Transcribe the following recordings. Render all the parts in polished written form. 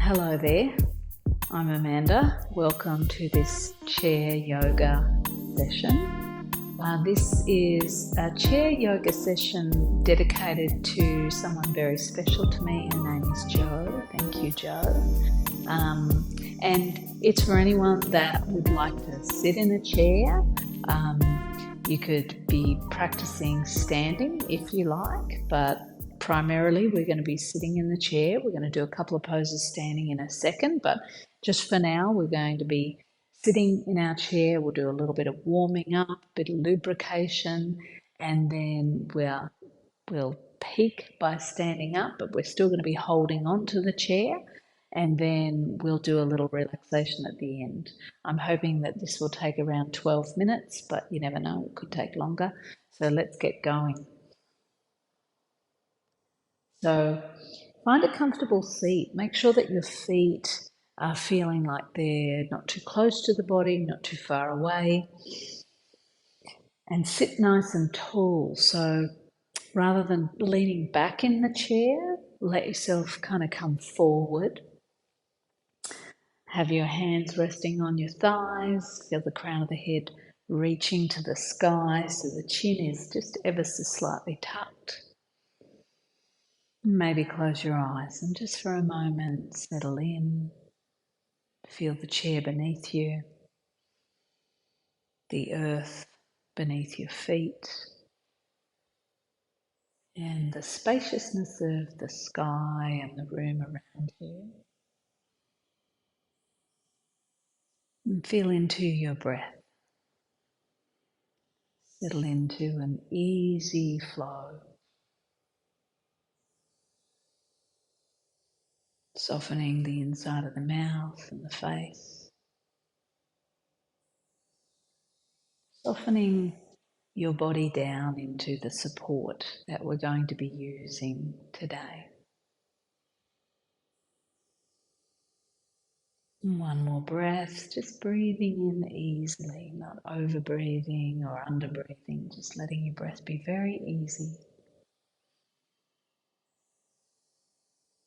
Hello there, I'm Amanda. Welcome to this chair yoga session. This is a chair yoga session dedicated to someone very special to me. Her name is Jo. Thank you, Jo. And it's for anyone that would like to sit in a chair. You could be practicing standing if you like, but primarily we're going to be sitting in the chair. We're going to do a couple of poses standing in a second, but just for now we're going to be sitting in our chair. We'll do a little bit of warming up, a bit of lubrication, and then we'll peak by standing up, but we're still going to be holding on to the chair, and then we'll do a little relaxation at the end. I'm hoping that this will take around 12 minutes, but you never know, it could take longer. So let's get going. So find a comfortable seat. Make sure that your feet are feeling like they're not too close to the body, not too far away. And sit nice and tall. So rather than leaning back in the chair, let yourself kind of come forward. Have your hands resting on your thighs. Feel the crown of the head reaching to the sky so the chin is just ever so slightly tucked. Maybe close your eyes and just for a moment settle in. Feel the chair beneath you, the earth beneath your feet, and the spaciousness of the sky and the room around you. And feel into your breath. Settle into an easy flow. Softening the inside of the mouth and the face. Softening your body down into the support that we're going to be using today. One more breath, just breathing in easily, not over breathing or under breathing, just letting your breath be very easy.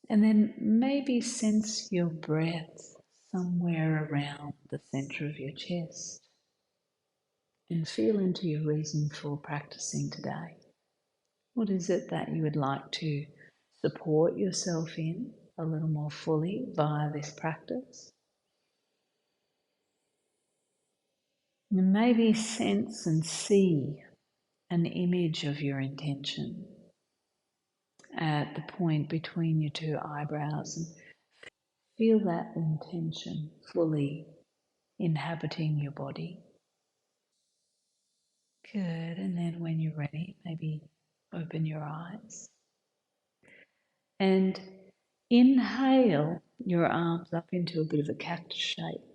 And then maybe sense your breath somewhere around the center of your chest and feel into your reason for practicing today. What is it that you would like to support yourself in a little more fully via this practice? And maybe sense and see an image of your intention at the point between your two eyebrows and feel that intention fully inhabiting your body. Good, and then when you're ready, maybe open your eyes and inhale your arms up into a bit of a cactus shape.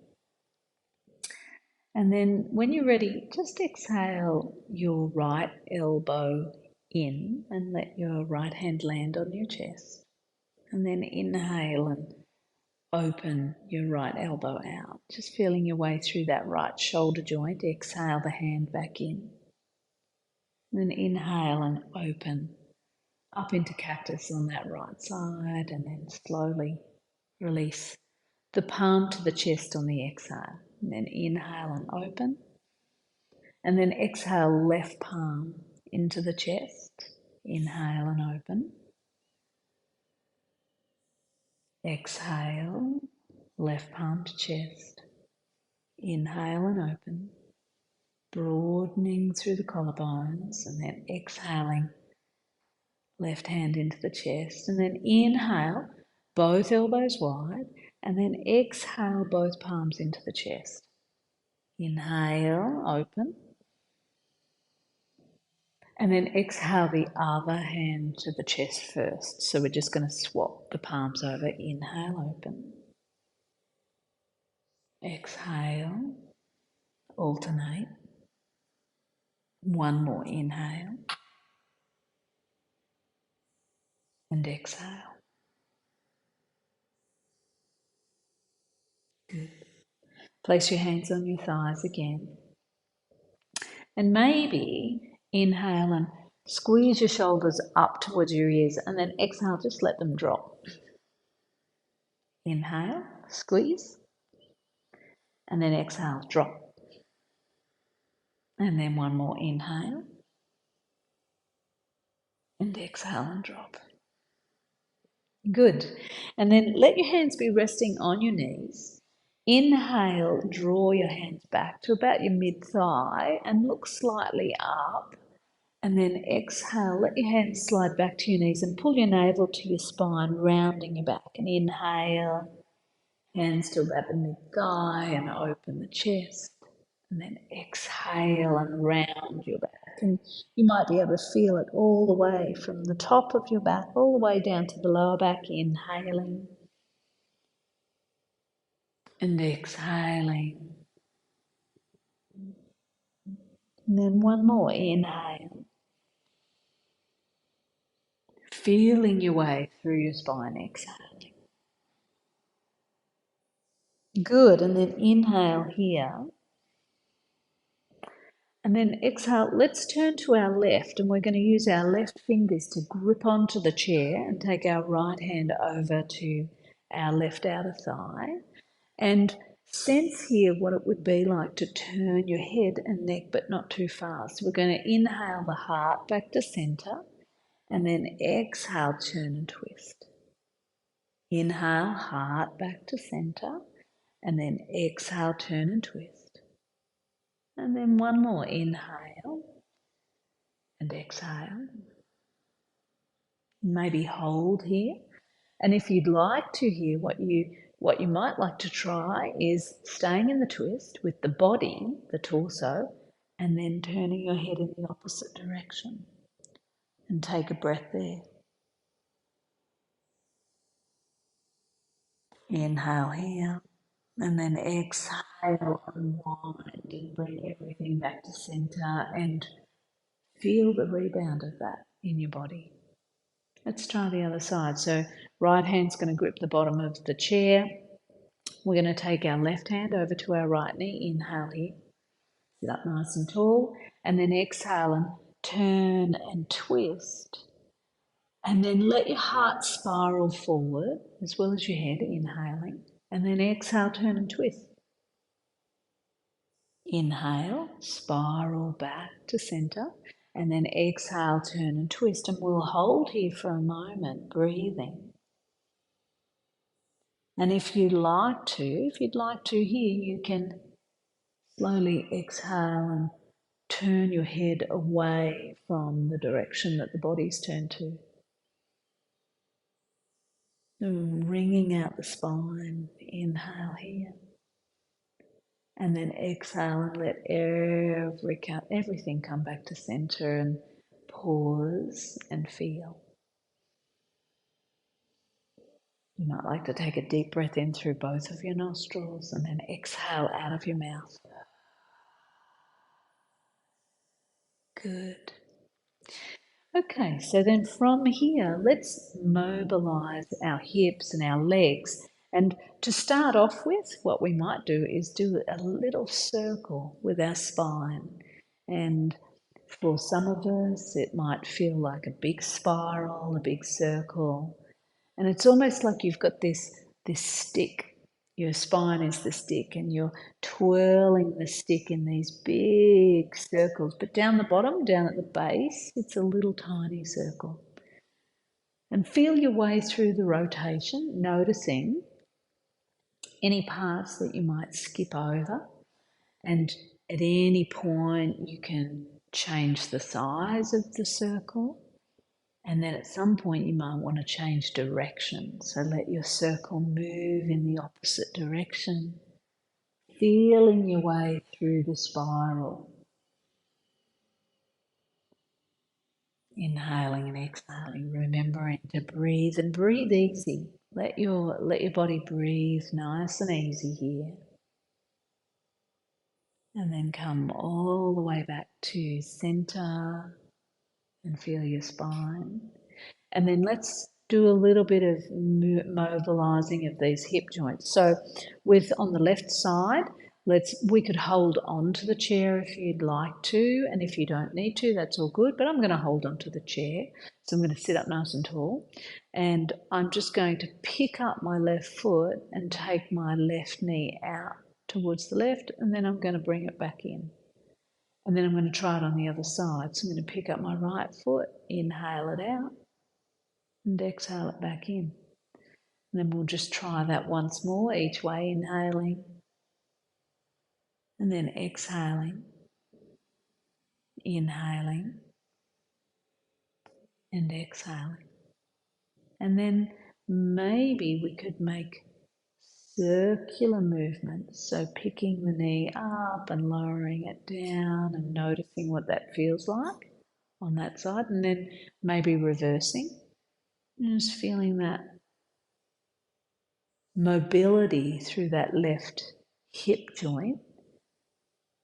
And then when you're ready, just exhale your right elbow in and let your right hand land on your chest. And then inhale and open your right elbow out, just feeling your way through that right shoulder joint. Exhale the hand back in. And then inhale and open up into cactus on that right side, and then slowly release the palm to the chest on the exhale. And then inhale and open. And then exhale left palm into the chest. Inhale and open. Exhale, left palm to chest. Inhale and open. Broadening through the collarbones, and then exhaling left hand into the chest. And then inhale, both elbows wide, and then exhale both palms into the chest. Inhale, open. And then exhale the other hand to the chest first. So we're just going to swap the palms over. Inhale, open. Exhale, alternate. One more inhale. And exhale. Good. Place your hands on your thighs again. And maybe inhale and squeeze your shoulders up towards your ears, and then exhale, just let them drop. Inhale, squeeze, and then exhale, drop. And then one more inhale, and exhale and drop. Good. And then let your hands be resting on your knees. Inhale, draw your hands back to about your mid-thigh and look slightly up. And then exhale, let your hands slide back to your knees and pull your navel to your spine, rounding your back. And inhale, hands to about the mid-thigh and open the chest. And then exhale and round your back. And you might be able to feel it all the way from the top of your back, all the way down to the lower back, inhaling and exhaling. And then one more, inhale. Feeling your way through your spine, exhaling. Good, and then inhale here. And then exhale, let's turn to our left, and we're going to use our left fingers to grip onto the chair and take our right hand over to our left outer thigh. And sense here what it would be like to turn your head and neck, but not too fast. We're going to inhale the heart back to center, and then exhale, turn and twist. Inhale, heart back to center, and then exhale, turn and twist. And then one more, inhale and exhale. Maybe hold here. And if you'd like to hear what you might like to try is staying in the twist with the body, the torso, and then turning your head in the opposite direction. And take a breath there. Inhale here. And then exhale, unwind and bring everything back to center and feel the rebound of that in your body. Let's try the other side. So right hand's going to grip the bottom of the chair. We're going to take our left hand over to our right knee. Inhale here. Sit up nice and tall. And then exhale and turn and twist. And then let your heart spiral forward as well as your head, inhaling. And then exhale, turn and twist. Inhale, spiral back to center. And then exhale, turn and twist. And we'll hold here for a moment, breathing. And if you'd like to here, you can slowly exhale and turn your head away from the direction that the body's turned to. Wringing out the spine. Inhale here. And then exhale and let everything come back to center and pause and feel. You might like to take a deep breath in through both of your nostrils and then exhale out of your mouth. Good. Okay, so then from here, let's mobilize our hips and our legs. And to start off with, what we might do is do a little circle with our spine. And for some of us, it might feel like a big spiral, a big circle. And it's almost like you've got this stick. Your spine is the stick, and you're twirling the stick in these big circles. But down the bottom, down at the base, it's a little tiny circle. And feel your way through the rotation, noticing any parts that you might skip over. And at any point, you can change the size of the circle. And then at some point you might want to change direction. So let your circle move in the opposite direction, feeling your way through the spiral. Inhaling and exhaling, remembering to breathe and breathe easy. Let your body breathe nice and easy here. And then come all the way back to center and feel your spine. And then let's do a little bit of mobilizing of these hip joints. So on the left side, We could hold on to the chair if you'd like to, and if you don't need to, that's all good, but I'm going to hold on to the chair. So I'm going to sit up nice and tall, and I'm just going to pick up my left foot and take my left knee out towards the left, and then I'm going to bring it back in. And then I'm going to try it on the other side. So I'm going to pick up my right foot, inhale it out, and exhale it back in. And then we'll just try that once more, each way, inhaling, and then exhaling, inhaling, and exhaling. And then maybe we could make circular movements. So picking the knee up and lowering it down and noticing what that feels like on that side. And then maybe reversing. And just feeling that mobility through that left hip joint.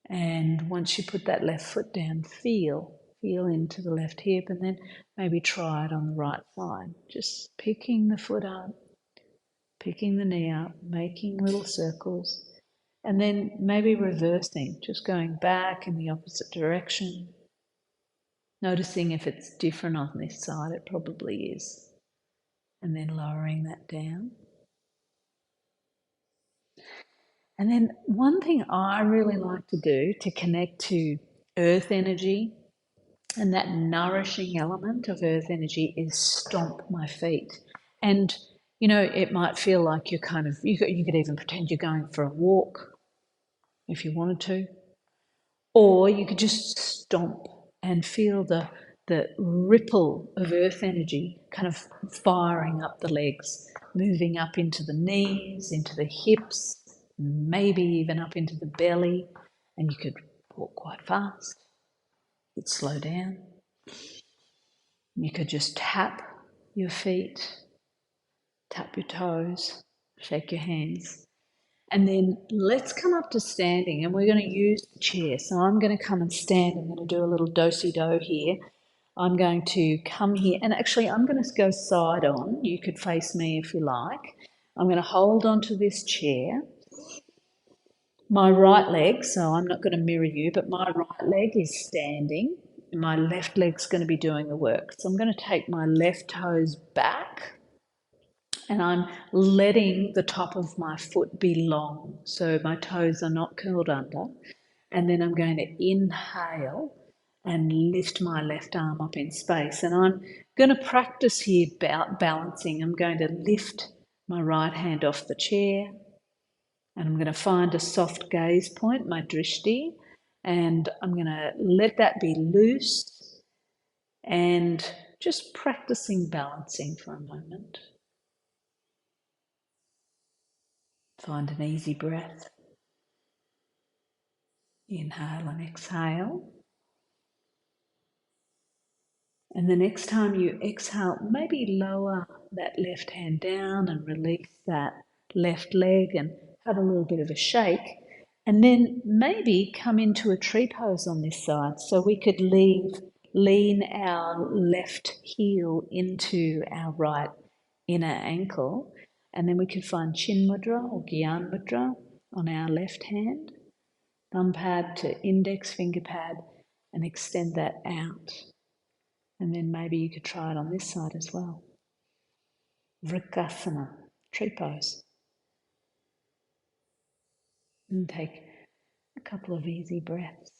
And once you put that left foot down, feel into the left hip, and then maybe try it on the right side. Just picking the foot up, picking the knee up, making little circles, and then maybe reversing, just going back in the opposite direction. Noticing if it's different on this side, it probably is. And then lowering that down. And then one thing I really like to do to connect to earth energy and that nourishing element of earth energy is stomp my feet. And, you know, it might feel like you're you could even pretend you're going for a walk if you wanted to. Or you could just stomp and feel the ripple of earth energy kind of firing up the legs, moving up into the knees, into the hips, maybe even up into the belly. And you could walk quite fast. You could slow down. You could just tap your feet, tap your toes, shake your hands. And then let's come up to standing, and we're going to use the chair. So I'm going to come and stand. I'm going to do a little do-si-do here. I'm going to come here, and actually I'm going to go side on. You could face me if you like. I'm going to hold onto this chair. My right leg, so I'm not going to mirror you, but my right leg is standing. And my left leg's going to be doing the work. So I'm going to take my left toes back, and I'm letting the top of my foot be long, so my toes are not curled under. And then I'm going to inhale and lift my left arm up in space. And I'm going to practice here balancing. I'm going to lift my right hand off the chair, and I'm going to find a soft gaze point, my drishti, and I'm going to let that be loose and just practicing balancing for a moment. Find an easy breath. Inhale and exhale. And the next time you exhale, maybe lower that left hand down and release that left leg and have a little bit of a shake. And then maybe come into a tree pose on this side. So we could lean our left heel into our right inner ankle. And then we could find Chin Mudra or Gyan Mudra on our left hand. Thumb pad to index finger pad, and extend that out. And then maybe you could try it on this side as well. Vrikasana, tree pose. And take a couple of easy breaths.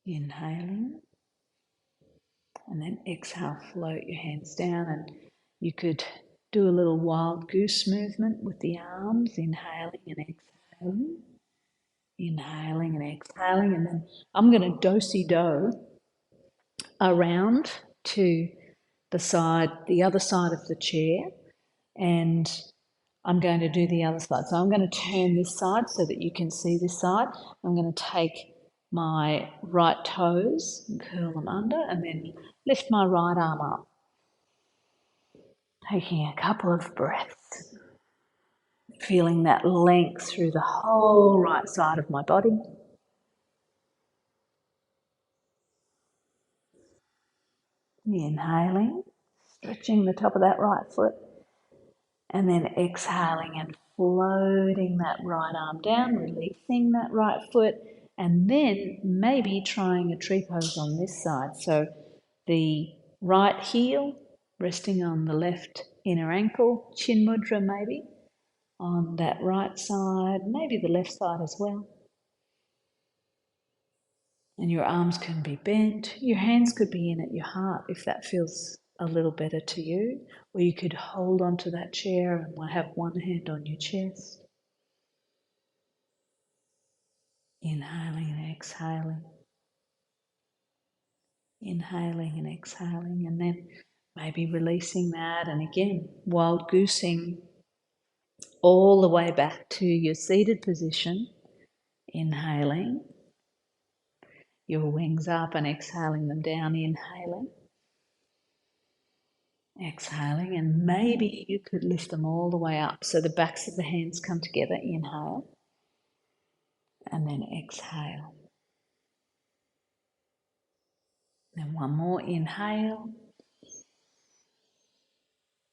Inhaling. And then exhale, float your hands down. And you could do a little wild goose movement with the arms, inhaling and exhaling. Inhaling and exhaling. And then I'm going to do-si-do around to the other side of the chair, and I'm going to do the other side. So I'm going to turn this side so that you can see this side. I'm going to take my right toes and curl them under, and then lift my right arm up. Taking a couple of breaths, feeling that length through the whole right side of my body. Inhaling, Stretching the top of that right foot, and then exhaling and floating that right arm down, releasing that right foot, and then maybe trying a tree pose on this side. So the right heel resting on the left inner ankle, chin mudra maybe on that right side, maybe the left side as well. And your arms can be bent. Your hands could be in at your heart if that feels a little better to you. Or you could hold onto that chair and have one hand on your chest. Inhaling and exhaling. Inhaling and exhaling. And then maybe releasing that. And again, wild goosing all the way back to your seated position. Inhaling. Your wings up and exhaling them down. Inhaling. Exhaling, and maybe you could lift them all the way up so the backs of the hands come together. Inhale, and then exhale. Then one more. Inhale.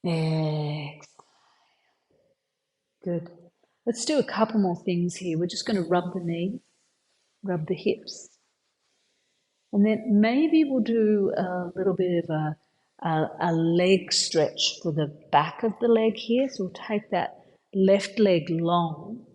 Exhale. Good. Let's do a couple more things here. We're just going to rub the knees, rub the hips. And then maybe we'll do a little bit of a leg stretch for the back of the leg here. So we'll take that left leg long.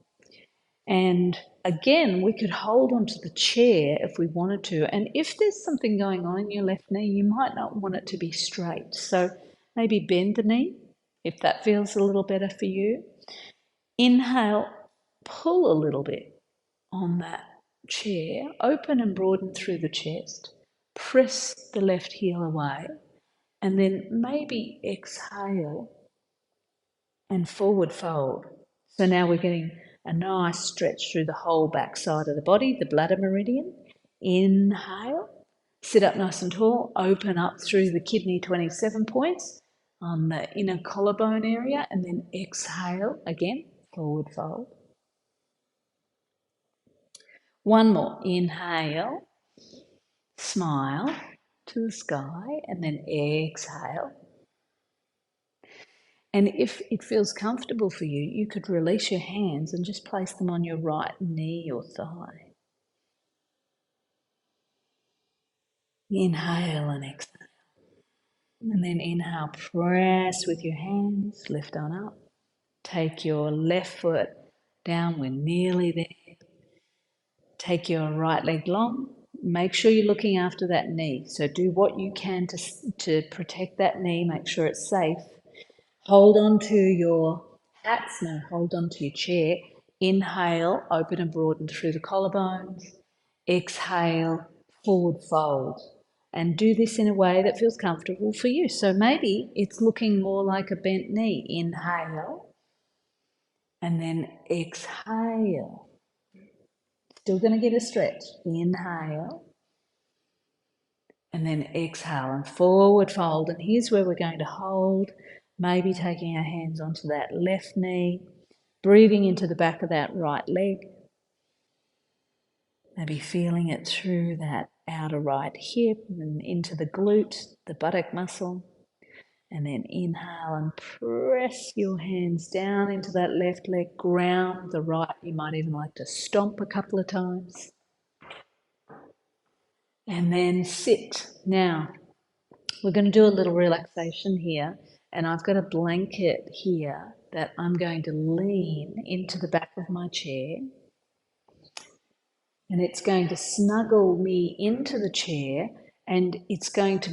And again, we could hold onto the chair if we wanted to. And if there's something going on in your left knee, you might not want it to be straight. So maybe bend the knee if that feels a little better for you. Inhale, pull a little bit on that chair, open and broaden through the chest. Press the left heel away. And then maybe exhale and forward fold. So now we're getting a nice stretch through the whole back side of the body, the bladder meridian. Inhale, sit up nice and tall, open up through the kidney 27 points on the inner collarbone area, and then exhale again, forward fold. One more. Inhale, smile to the sky, and then exhale. And if it feels comfortable for you, you could release your hands and just place them on your right knee or thigh. Inhale and exhale. And then inhale, press with your hands, lift on up. Take your left foot down, we're nearly there. Take your right leg long. Make sure you're looking after that knee. So do what you can to protect that knee, make sure it's safe. Hold on to your hats, no, hold on to your chair. Inhale, open and broaden through the collarbones. Exhale, forward fold. And do this in a way that feels comfortable for you. So maybe it's looking more like a bent knee. Inhale, and then exhale. Still going to get a stretch. Inhale, and then exhale and forward fold. And here's where we're going to hold, maybe taking our hands onto that left knee, breathing into the back of that right leg, maybe feeling it through that outer right hip and into the glute, the buttock muscle. And then inhale and press your hands down into that left leg, ground the right. You might even like to stomp a couple of times. And then sit. Now, we're going to do a little relaxation here, and I've got a blanket here that I'm going to lean into the back of my chair, and it's going to snuggle me into the chair, and it's going to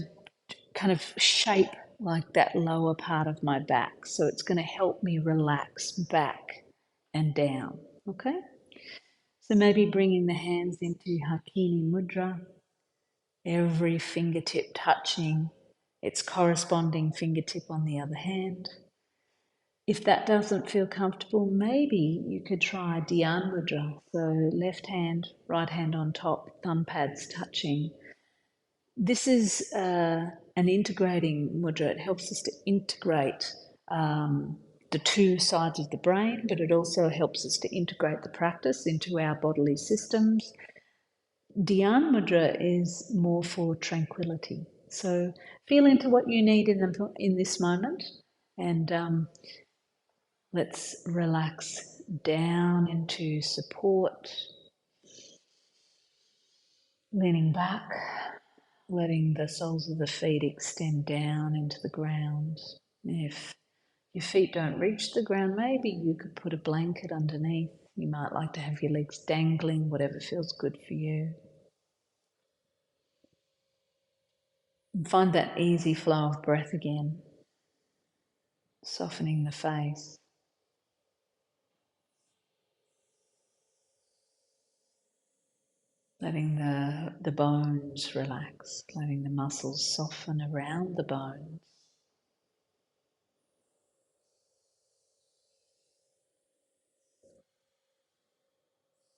kind of shape like that lower part of my back. So it's going to help me relax back and down, okay? So maybe bringing the hands into Hakini Mudra, every fingertip touching its corresponding fingertip on the other hand. If that doesn't feel comfortable, maybe you could try Dhyan Mudra. So left hand, right hand on top, thumb pads touching. This is an integrating mudra. It helps us to integrate the two sides of the brain, but it also helps us to integrate the practice into our bodily systems. Dhyan Mudra is more for tranquility. So feel into what you need in this moment, and let's relax down into support, leaning back, letting the soles of the feet extend down into the ground. If your feet don't reach the ground, maybe you could put a blanket underneath. You might like to have your legs dangling, whatever feels good for you. And find that easy flow of breath again, softening the face. Letting the bones relax, letting the muscles soften around the bones.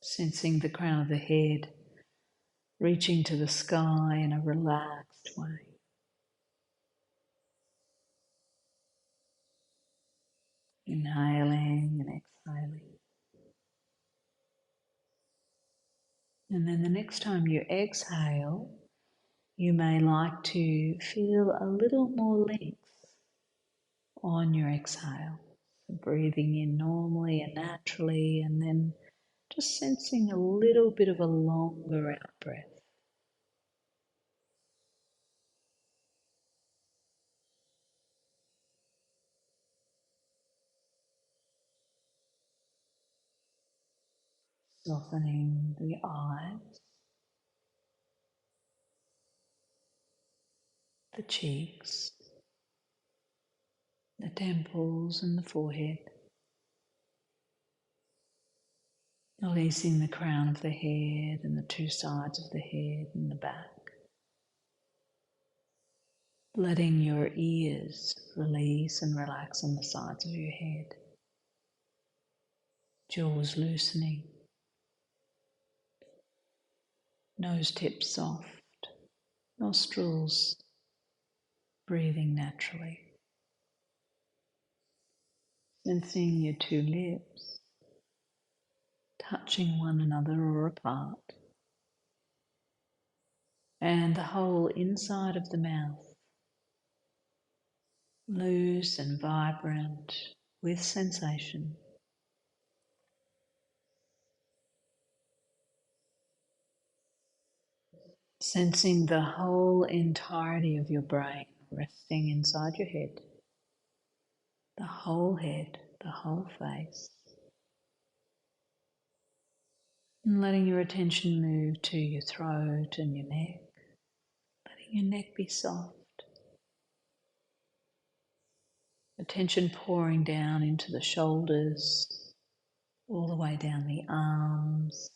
Sensing the crown of the head reaching to the sky in a relaxed way. Inhaling and exhaling. And then the next time you exhale, you may like to feel a little more length on your exhale. So breathing in normally and naturally, and then just sensing a little bit of a longer out breath. Softening the eyes, the cheeks, the temples and the forehead. Releasing the crown of the head and the two sides of the head and the back. Letting your ears release and relax on the sides of your head. Jaws loosening. Nose tips soft. Nostrils breathing naturally. Sensing your two lips touching one another or apart. And the whole inside of the mouth, loose and vibrant with sensation. Sensing the whole entirety of your brain resting inside your head, the whole head, the whole face. And letting your attention move to your throat and your neck, letting your neck be soft. Attention pouring down into the shoulders, all the way down the arms,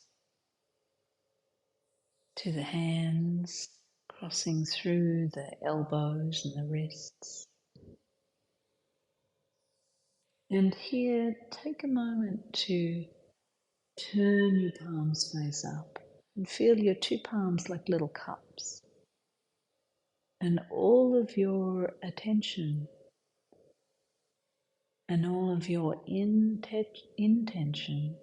to the hands, crossing through the elbows and the wrists. And here, take a moment to turn your palms face up and feel your two palms like little cups. And all of your attention and all of your intention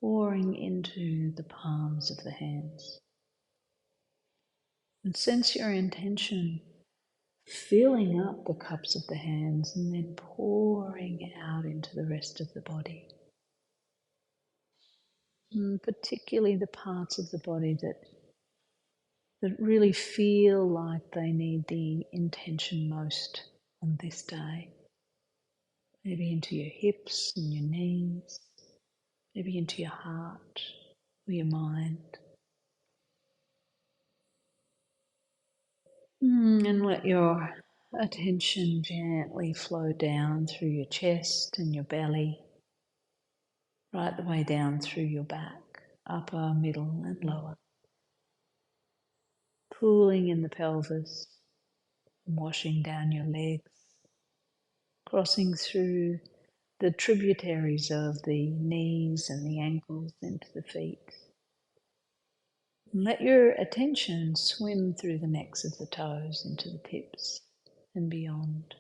pouring into the palms of the hands. And sense your intention filling up the cups of the hands and then pouring out into the rest of the body. And particularly the parts of the body that really feel like they need the intention most on this day. Maybe into your hips and your knees, maybe into your heart or your mind. And let your attention gently flow down through your chest and your belly, right the way down through your back, upper, middle and lower. Pooling in the pelvis, washing down your legs, crossing through the tributaries of the knees and the ankles into the feet. And let your attention swim through the necks of the toes into the tips and beyond.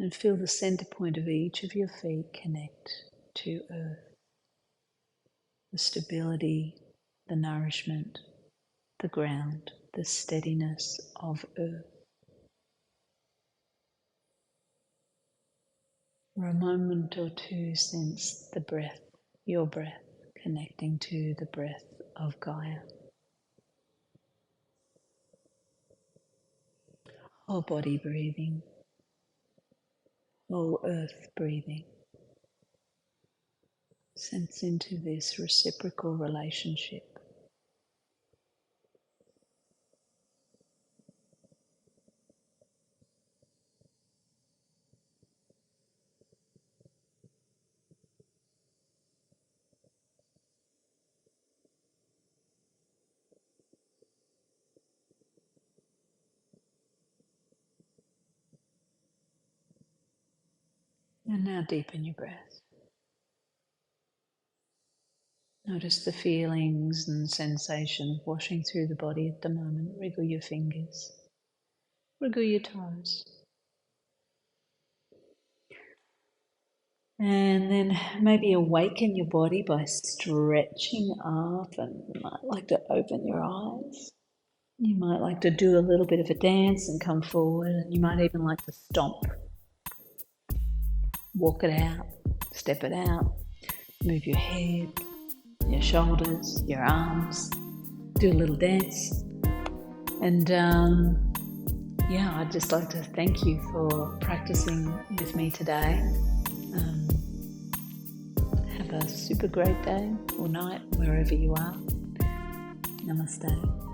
And feel the center point of each of your feet connect to earth. The stability, the nourishment, the ground. the steadiness of earth. For a moment or two, sense the breath, your breath, connecting to the breath of Gaia. Whole body breathing, whole earth breathing. Sense into this reciprocal relationship. And now deepen your breath. Notice the feelings and sensations washing through the body at the moment. Wriggle your fingers, wriggle your toes. And then maybe awaken your body by stretching up, and you might like to open your eyes. You might like to do a little bit of a dance and come forward, and you might even like to stomp. Walk it out, step it out, move your head, your shoulders, your arms, do a little dance. And I'd just like to thank you for practicing with me today. Have a super great day or night wherever you are. Namaste.